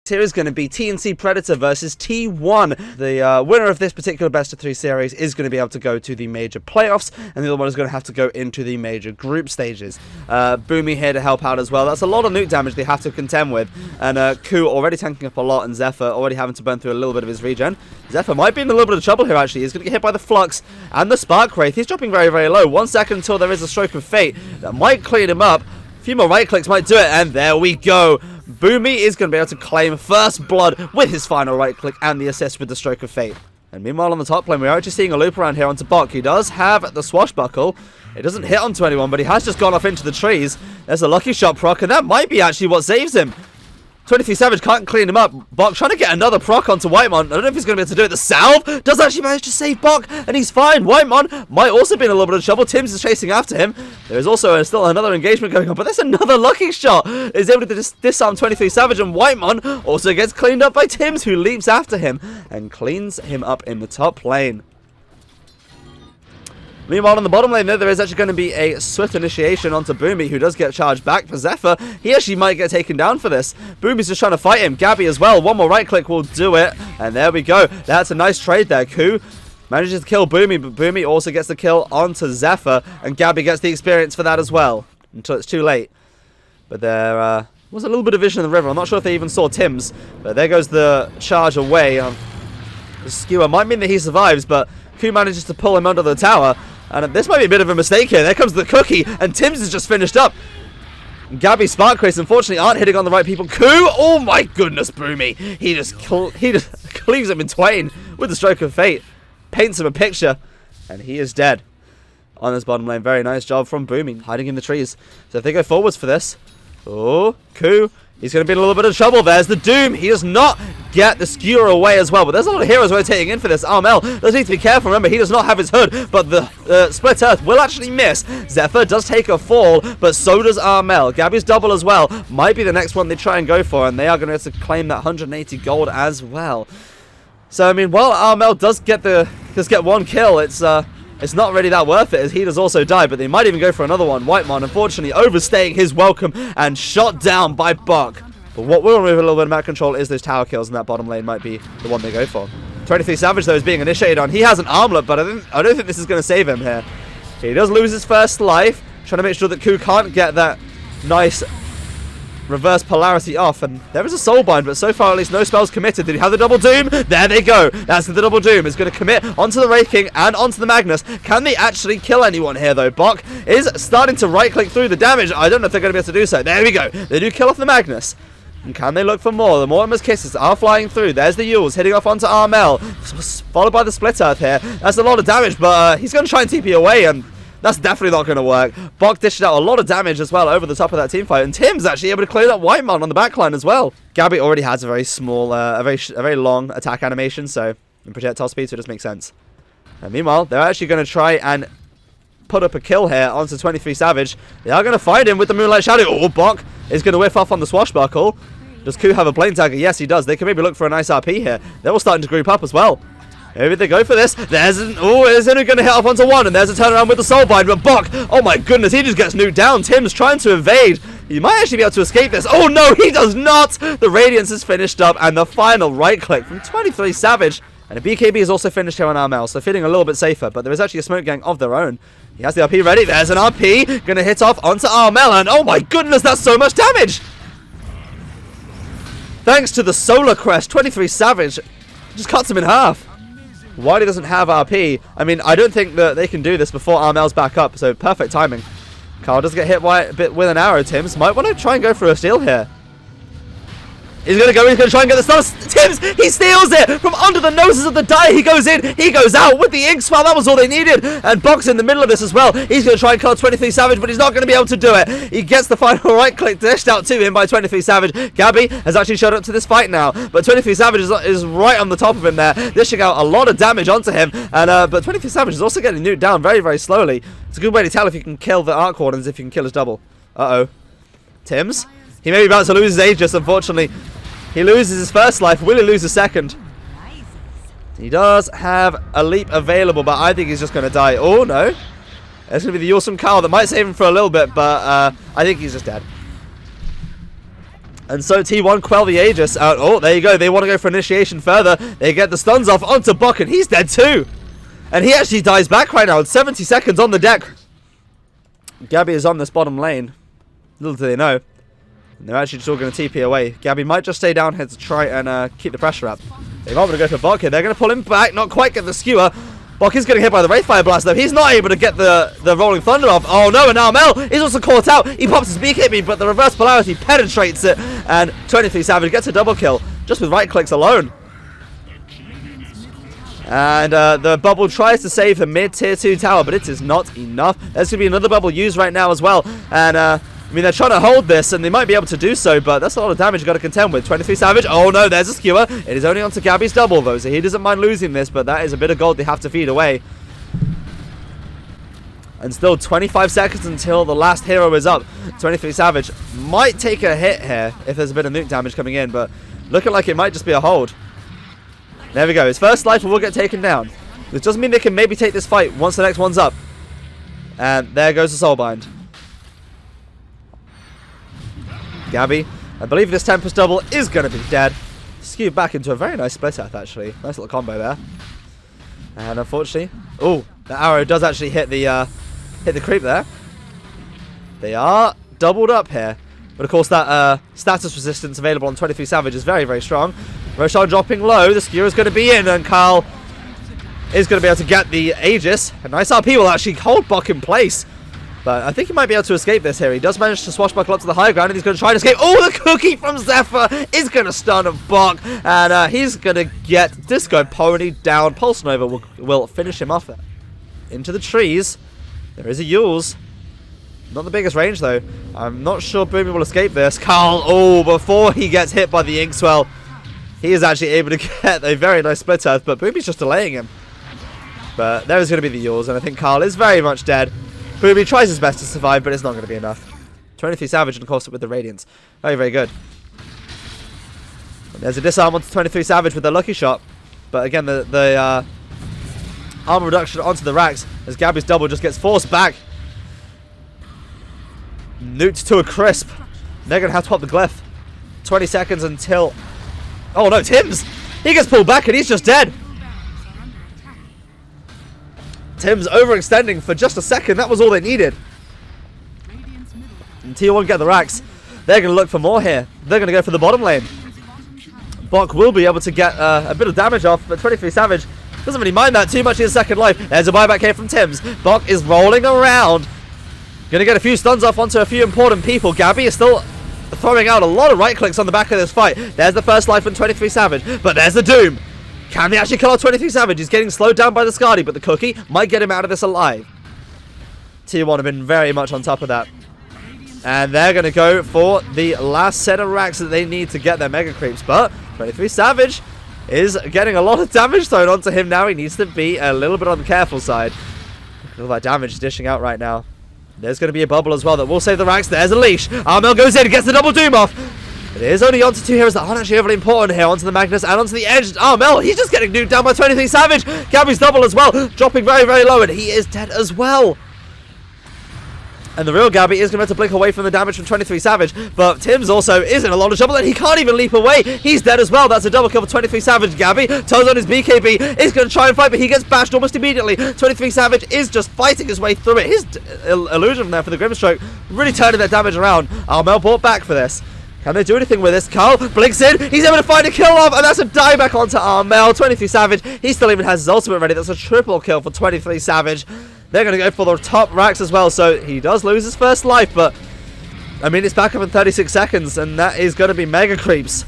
Here is going to be TNC Predator versus T1. The winner of this particular best of 3 series is going to be able to go to the major playoffs, and the other one is going to have to go into the major group stages. Boomy here to help out as well. That's a lot of nuke damage they have to contend with, and Ku already tanking up a lot, and Zephyr already having to burn through a little bit of his regen. Zephyr might be in a little bit of trouble here, actually. He's going to get hit by the Flux and the Spark Wraith. He's dropping very, very low. 1 second until there is a Stroke of Fate that might clean him up. A few more right clicks might do it, and there we go. Boomy is going to be able to claim first blood with his final right click and the assist with the Stroke of Fate. And meanwhile on the top lane, we are actually seeing a loop around here onto Bok. He does have the Swashbuckle. It doesn't hit onto anyone, but he has just gone off into the trees. There's a lucky shot proc, and that might be actually what saves him. 23 Savage can't clean him up. Bok trying to get another proc onto Whitemon. I don't know if he's going to be able to do it. The salve does actually manage to save Bok, and he's fine. Whitemon might also be in a little bit of trouble. Tims is chasing after him. There is also still another engagement going on, but there's another lucky shot. Is able to disarm 23 Savage, and Whitemon also gets cleaned up by Tims, who leaps after him and cleans him up in the top lane. Meanwhile, on the bottom lane, there is actually going to be a swift initiation onto Boomy, who does get charged back for Zephyr. He actually might get taken down for this. Boomy's just trying to fight him. Gabby as well. One more right click will do it. And there we go. That's a nice trade there. Ku manages to kill Boomy, but Boomy also gets the kill onto Zephyr. And Gabby gets the experience for that as well, until it's too late. But there was a little bit of vision in the river. I'm not sure if they even saw Tims. But there goes the charge away. The skewer might mean that he survives, but Ku manages to pull him under the tower. And this might be a bit of a mistake here. There comes the cookie, and Tims is just finished up. Gabby's Spark Wraiths unfortunately aren't hitting on the right people. Ku, oh my goodness, Boomy. He just cleaves him in twain with the Stroke of Fate. Paints him a picture, and he is dead. On this bottom lane, very nice job from Boomy, hiding in the trees. So if they go forwards for this, oh, Ku, he's going to be in a little bit of trouble. There's the Doom. He does not get the skewer away as well. But there's a lot of heroes rotating in for this. Armel does need to be careful. Remember, he does not have his hood. But the Split Earth will actually miss. Zephyr does take a fall. But so does Armel. Gabby's double as well. Might be the next one they try and go for. And they are going to have to claim that 180 gold as well. So, I mean, while Armel does get one kill, it's not really that worth it, as he does also die, but they might even go for another one. Whitemon, unfortunately, overstaying his welcome and shot down by Bok. But what will remove a little bit of map control is those tower kills, and that bottom lane might be the one they go for. 23 Savage, though, is being initiated on. He has an armlet, but I don't think this is going to save him here. He does lose his first life, trying to make sure that Ku can't get that nice reverse polarity off, and there is a soulbind, but so far at least no spells committed. Did he have the double doom? There they go. That's the double doom. It's going to commit onto the Wraith King and onto the Magnus. Can they actually kill anyone here though? Bok is starting to right click through the damage. I don't know if they're going to be able to do so. There we go. They do kill off the Magnus. And can they look for more? The Mortimer's Kisses are flying through. There's the Yules hitting off onto Armel, followed by the Split Earth here. That's a lot of damage, but he's going to try and TP away, and that's definitely not going to work. Bok dished out a lot of damage as well over the top of that team fight, and Tim's actually able to clear that Whitemon on the backline as well. Gabby already has a very small, a very long attack animation, so in projectile speed, so it just makes sense. And meanwhile, they're actually going to try and put up a kill here onto 23 Savage. They are going to find him with the Moonlight Shadow. Oh, Bok is going to whiff off on the Swashbuckle. Does Ku have a Plane Tagger? Yes, he does. They can maybe look for a nice RP here. They're all starting to group up as well. Maybe they go for this. There's only going to hit off onto one, and there's a turnaround with the Soulbind, but Bok, oh my goodness, he just gets nuked down. Tim's trying to evade. He might actually be able to escape this. Oh no, he does not! The Radiance is finished up, and the final right click from 23 Savage. And a BKB is also finished here on Armel, so feeling a little bit safer, but there is actually a smoke gang of their own. He has the RP ready. There's an RP. Going to hit off onto Armel, and oh my goodness, that's so much damage! Thanks to the Solar Crest, 23 Savage just cuts him in half. Wiley doesn't have RP. I mean, I don't think that they can do this before Armel's back up, so perfect timing. Carl does get hit with an arrow. Tims might want to try and go for a steal here. He's going to try and get the stun. Tims, he steals it from under the noses of the Dire. He goes in, he goes out with the ink spell. That was all they needed. And Bok's in the middle of this as well. He's going to try and kill 23 Savage, but he's not going to be able to do it. He gets the final right click dished out to him by 23 Savage. Gabby has actually showed up to this fight now, but 23 Savage is right on the top of him there, dishing out a lot of damage onto him. And but 23 Savage is also getting nuked down very, very slowly. It's a good way to tell if you can kill the Arc Wardens, if you can kill his double. Uh-oh. Tims? He may be about to lose his Aegis, unfortunately. He loses his first life. Will he lose his second? He does have a leap available, but I think he's just going to die. Oh, no. There's going to be the awesome Carl that might save him for a little bit, but I think he's just dead. And so T1 quell the Aegis out. Oh, there you go. They want to go for initiation further. They get the stuns off onto Buck, and he's dead too. And he actually dies back right now. It's 70 seconds on the deck. Gabby is on this bottom lane. Little do they know. And they're actually just all going to TP away. Gabby might just stay down here to try and keep the pressure up. They might want to go for Buck here. They're going to pull him back. Not quite get the skewer. Buck is getting hit by the Wraithfire Blast, though. He's not able to get the Rolling Thunder off. Oh, no, and now Mel is also caught out. He pops his BKB, but the reverse polarity penetrates it. And 23 Savage gets a double kill just with right clicks alone. And the bubble tries to save the mid-tier 2 tower, but it is not enough. There's going to be another bubble used right now as well. And, I mean, they're trying to hold this, and they might be able to do so, but that's a lot of damage you've got to contend with. 23 Savage. Oh, no, there's a skewer. It is only onto Gabby's double, though, so he doesn't mind losing this, but that is a bit of gold they have to feed away. And still 25 seconds until the last hero is up. 23 Savage might take a hit here if there's a bit of nuke damage coming in, but looking like it might just be a hold. There we go. His first life will get taken down. This doesn't mean they can maybe take this fight once the next one's up. And there goes the Soulbind. Gabby, I believe this Tempest double is going to be dead. Skewed back into a very nice split earth, actually. Nice little combo there. And unfortunately, oh, the arrow does actually hit the creep there. They are doubled up here. But of course that status resistance available on 23 Savage is very, very strong. Roshan dropping low. The skewer is going to be in, and Carl is going to be able to get the Aegis. A nice RP will actually hold Buck in place. But I think he might be able to escape this here. He does manage to swashbuckle up to the high ground, and he's going to try and escape. Oh, the cookie from Zephyr is going to stun Buck. And he's going to get Disco Pony down. Pulse Nova will finish him off into the trees. There is a Yules. Not the biggest range, though. I'm not sure Boomy will escape this. Carl, oh, before he gets hit by the Inkswell, he is actually able to get a very nice split earth, but Boomy's just delaying him. But there is going to be the Yules, and I think Carl is very much dead. Boomy tries his best to survive, but it's not going to be enough. 23 Savage, and of course, with the Radiance. Very, very good. And there's a disarm onto 23 Savage with the lucky shot. But again, the armor reduction onto the racks as Gabby's double just gets forced back. Nuked to a crisp. They're going to have to pop the glyph. 20 seconds until... Oh no, Tim's! He gets pulled back and he's just dead. Tim's overextending for just a second. That was all they needed. And T1 get the racks. They're going to look for more here. They're going to go for the bottom lane. Buck will be able to get a bit of damage off, but 23 Savage doesn't really mind that too much in his second life. There's a buyback here from Tim's. Buck is rolling around. Going to get a few stuns off onto a few important people. Gabby is still throwing out a lot of right clicks on the back of this fight. There's the first life from 23 Savage, but there's the Doom. Can they actually kill out 23 Savage? He's getting slowed down by the Skadi, but the cookie might get him out of this alive. Tier 1 have been very much on top of that. And they're going to go for the last set of racks that they need to get their Mega Creeps. But 23 Savage is getting a lot of damage thrown onto him now. He needs to be a little bit on the careful side. Look at all that damage dishing out right now. There's going to be a bubble as well that will save the racks. There's a leash. Armel goes in and gets the double Doom off. It is only onto two heroes that aren't actually overly important here. Onto the Magnus and onto the edge. Armel, he's just getting nuked down by 23 Savage. Gabby's double as well. Dropping very, very low, and he is dead as well. And the real Gabby is going to have to blink away from the damage from 23 Savage. But Tim's also is in a lot of trouble, and he can't even leap away. He's dead as well. That's a double kill for 23 Savage. Gabby turns on his BKB. Is going to try and fight, but he gets bashed almost immediately. 23 Savage is just fighting his way through it. His illusion there for the Grimstroke really turning that damage around. Armel brought back for this. Can they do anything with this? Carl blinks in. He's able to find a kill off, and that's a dieback onto Armel. 23 Savage. He still even has his ultimate ready. That's a triple kill for 23 Savage. They're going to go for the top racks as well, so he does lose his first life, but I mean, it's back up in 36 seconds, and that is going to be Mega Creeps.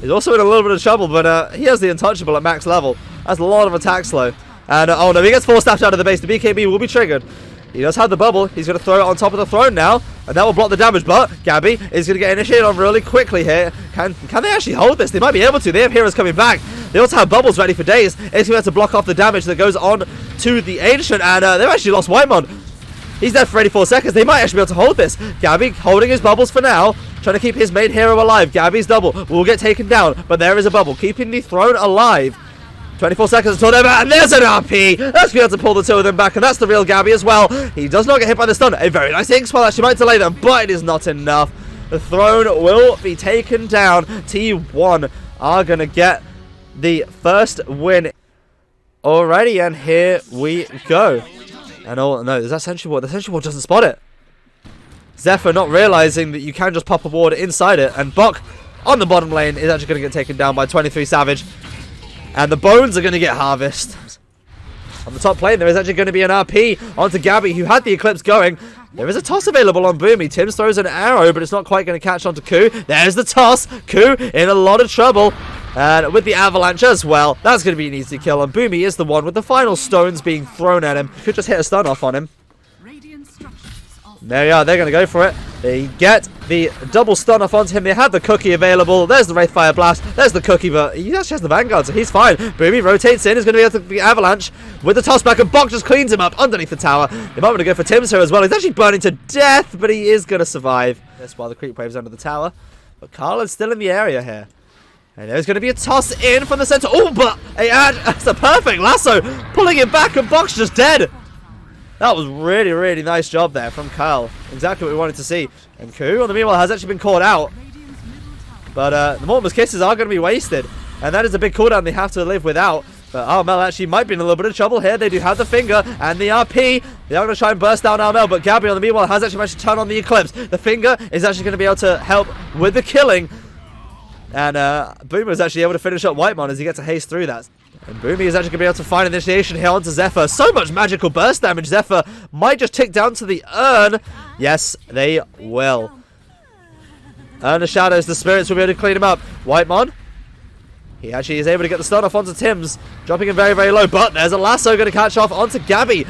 He's also in a little bit of trouble, but he has the Untouchable at max level. That's a lot of attack slow. And oh no, he gets forced out of the base. The BKB will be triggered. He does have the bubble. He's going to throw it on top of the throne now, and that will block the damage, but Gabby is going to get initiated on really quickly here. Can they actually hold this? They might be able to. They have heroes coming back. They also have bubbles ready for days. It's going to have to block off the damage that goes on to the Ancient, and they've actually lost Whitemon. He's dead for 84 seconds. They might actually be able to hold this. Gabby holding his bubbles for now, trying to keep his main hero alive. Gabby's double will get taken down, but there is a bubble, keeping the throne alive. 24 seconds until they're back, and there's an RP. That's going to pull the two of them back, and that's the real Gabby as well. He does not get hit by the stun. A very nice Inkswell actually might delay them, but it is not enough. The throne will be taken down. T1 are going to get the first win. Alrighty, and here we go. And oh no, there's that sentry ward. The sentry ward doesn't spot it. Zephyr not realizing that you can just pop a ward inside it. And Bok on the bottom lane is actually going to get taken down by 23 Savage. And the bones are going to get harvested. On the top lane, there is actually going to be an RP onto Gabby, who had the Eclipse going. There is a toss available on Boomy. Tims throws an arrow, but it's not quite going to catch onto Ku. There's the toss. Ku in a lot of trouble. And with the avalanche as well, that's going to be an easy kill. And Boomy is the one with the final stones being thrown at him. Could just hit a stun off on him. There you are. They're going to go for it. They get the double stun off onto him. They have the cookie available. There's the Wraithfire Blast. There's the cookie, but he actually has the Vanguard, so he's fine. Boomy rotates in. He's going to be able to the avalanche with the toss back, and Bok just cleans him up underneath the tower. They might want to go for Tims here as well. He's actually burning to death, but he is going to survive. That's while the creep wave's under the tower. But Carl is still in the area here. And there's going to be a toss in from the center. Oh, but that's a perfect lasso. Pulling him back, and Bok's just dead. That was really, really nice job there from Carl. Exactly what we wanted to see. And Ku, on the meanwhile, has actually been caught out. But the Mortimer's Kisses are going to be wasted. And that is a big cooldown they have to live without. But Armel actually might be in a little bit of trouble here. They do have the finger and the RP. They are going to try and burst down Armel. But Gabby, on the meanwhile, has actually managed to turn on the Eclipse. The finger is actually going to be able to help with the killing. And Boomer is actually able to finish up Whitemon as he gets a haste through that. And Boomy is actually going to be able to find initiation here onto Zephyr. So much magical burst damage. Zephyr might just tick down to the urn. Yes, they will. Urn of Shadows, the spirits will be able to clean him up. Whitemon, he actually is able to get the stun off onto Tims, dropping him very, very low. But there's a lasso going to catch off onto Gabby.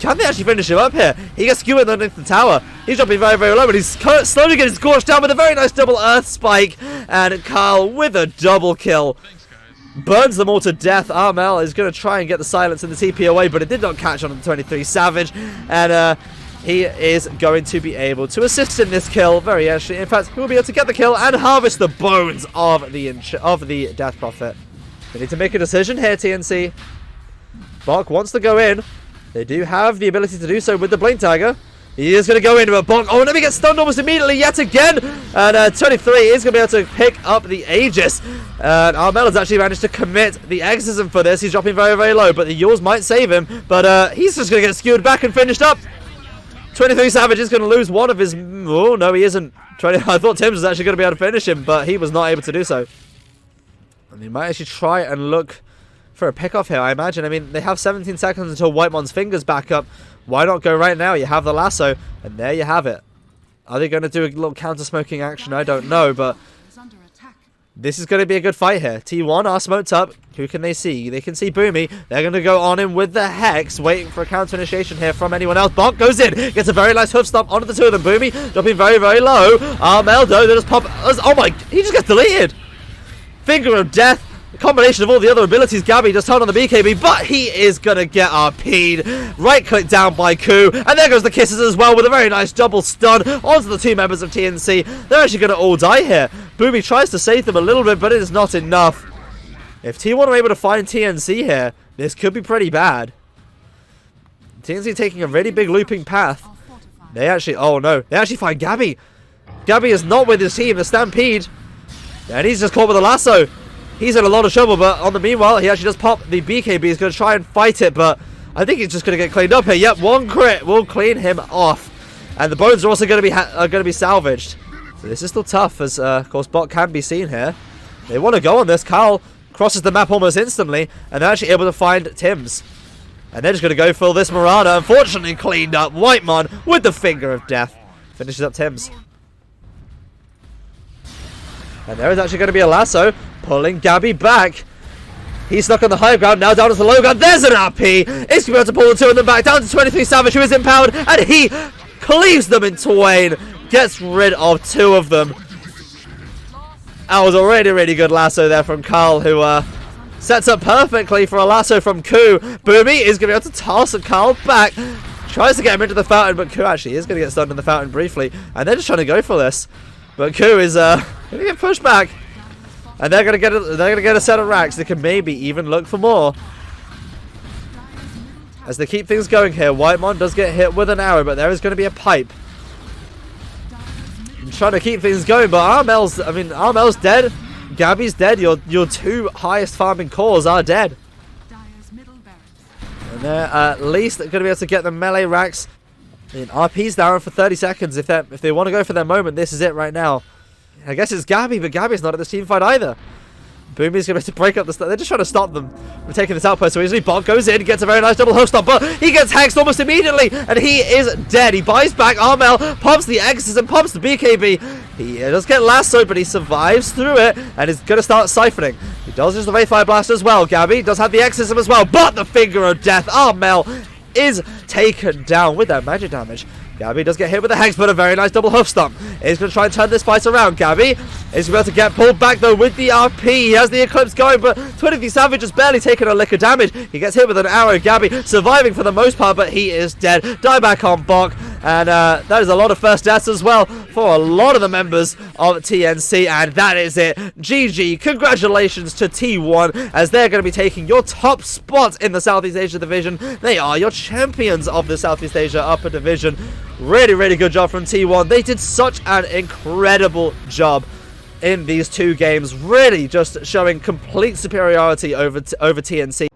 Can they actually finish him up here? He gets skewered underneath the tower. He's dropping very, very low, but he's slowly getting scorched down with a very nice double earth spike. And Carl with a double kill. Burns them all to death. Armel is going to try and get the silence in the TP away, but it did not catch on the 23 Savage. And he is going to be able to assist in this kill very actually. In fact, he will be able to get the kill and harvest the bones of the Death Prophet. They need to make a decision here, TNC. Bok wants to go in. They do have the ability to do so with the Blink Tiger. He is going to go into a Bok. Oh, let me get stunned almost immediately yet again. And 23 is going to be able to pick up the Aegis. And Armel has actually managed to commit the Exorcism for this. He's dropping very, very low, but the Yules might save him. But he's just going to get skewered back and finished up. 23 Savage is going to lose one of his... Oh, no, he isn't. I thought Tims was actually going to be able to finish him, but he was not able to do so. And he might actually try and look for a pick-off here, I imagine. I mean, they have 17 seconds until Whitemon's fingers back up. Why not go right now? You have the lasso, and there you have it. Are they going to do a little counter-smoking action? I don't know, but this is going to be a good fight here. T1 are smoked up. Who can they see? They can see Boomy. They're going to go on in with the Hex, waiting for a counter-initiation here from anyone else. Bok goes in, gets a very nice hoof stomp onto the two of them. Boomy dropping very, very low. Armel, though, they just pop... Oh my... He just gets deleted. Finger of Death. A combination of all the other abilities. Gabby just turned on the BKB, but he is going to get RP'd. Right click down by Ku. And there goes the Kisses as well with a very nice double stun onto the two members of TNC. They're actually going to all die here. Boomy tries to save them a little bit, but it is not enough. If T1 are able to find TNC here, this could be pretty bad. TNC taking a really big looping path. They actually... Oh no. They actually find Gabby. Gabby is not with his team. The Stampede. And he's just caught with a lasso. He's in a lot of trouble, but on the meanwhile, he actually does pop the BKB. He's going to try and fight it, but I think he's just going to get cleaned up here. Yep, one crit will clean him off. And the bones are also going to be salvaged. So this is still tough, as of course Bok can be seen here. They want to go on this. Carl crosses the map almost instantly, and they're actually able to find Tims. And they're just going to go for this Marauder. Unfortunately cleaned up. Whitemon with the Finger of Death finishes up Tims. And there is actually going to be a lasso pulling Gabby back. He's stuck on the high ground, now down to the low ground. There's an RP. It's going to be able to pull the two of them back down to 23 Savage, who is empowered, and he cleaves them in twain. Gets rid of two of them. That was a really, really good lasso there from Carl, who sets up perfectly for a lasso from Ku. Boomy is going to be able to toss Carl back. Tries to get him into the fountain, but Ku actually is going to get stunned in the fountain briefly. And they're just trying to go for this. But Ku is going to get pushed back. And they're going to get a set of racks. They can maybe even look for more. As they keep things going here, Whitemon does get hit with an arrow, but there is going to be a pipe. trying to keep things going, but Armel's dead. Gabby's dead. Your two highest farming cores are dead. And they're at least going to be able to get the melee racks. RP's down for 30 seconds. If they want to go for their moment, this is it right now. I guess it's Gabby, but Gabby's not at this team fight either. Boomy's going to have to break up the... They're just trying to stop them from taking this outpost so easily. Bot goes in, gets a very nice double hook stop, but he gets hexed almost immediately, and he is dead. He buys back. Armel pops the Exorcism, pops the BKB. He does get lassoed, but he survives through it, and is going to start siphoning. He does use the Wraith Fire Blast as well. Gabby does have the Exorcism as well, but the Finger of Death. Armel is taken down with that magic damage. Gabby does get hit with a Hex, but a very nice double hoof stomp. He's going to try and turn this fight around. Gabby is about to get pulled back, though, with the RP. He has the Eclipse going, but Twinity Savage has barely taken a lick of damage. He gets hit with an arrow. Gabby surviving for the most part, but he is dead. Dieback on Bok, and that is a lot of first deaths as well for a lot of the members of TNC, and that is it. GG. Congratulations to T1, as they're going to be taking your top spot in the Southeast Asia Division. They are your champions of the Southeast Asia Upper Division. Really, really good job from T1. They did such an incredible job in these two games, really just showing complete superiority over TNC.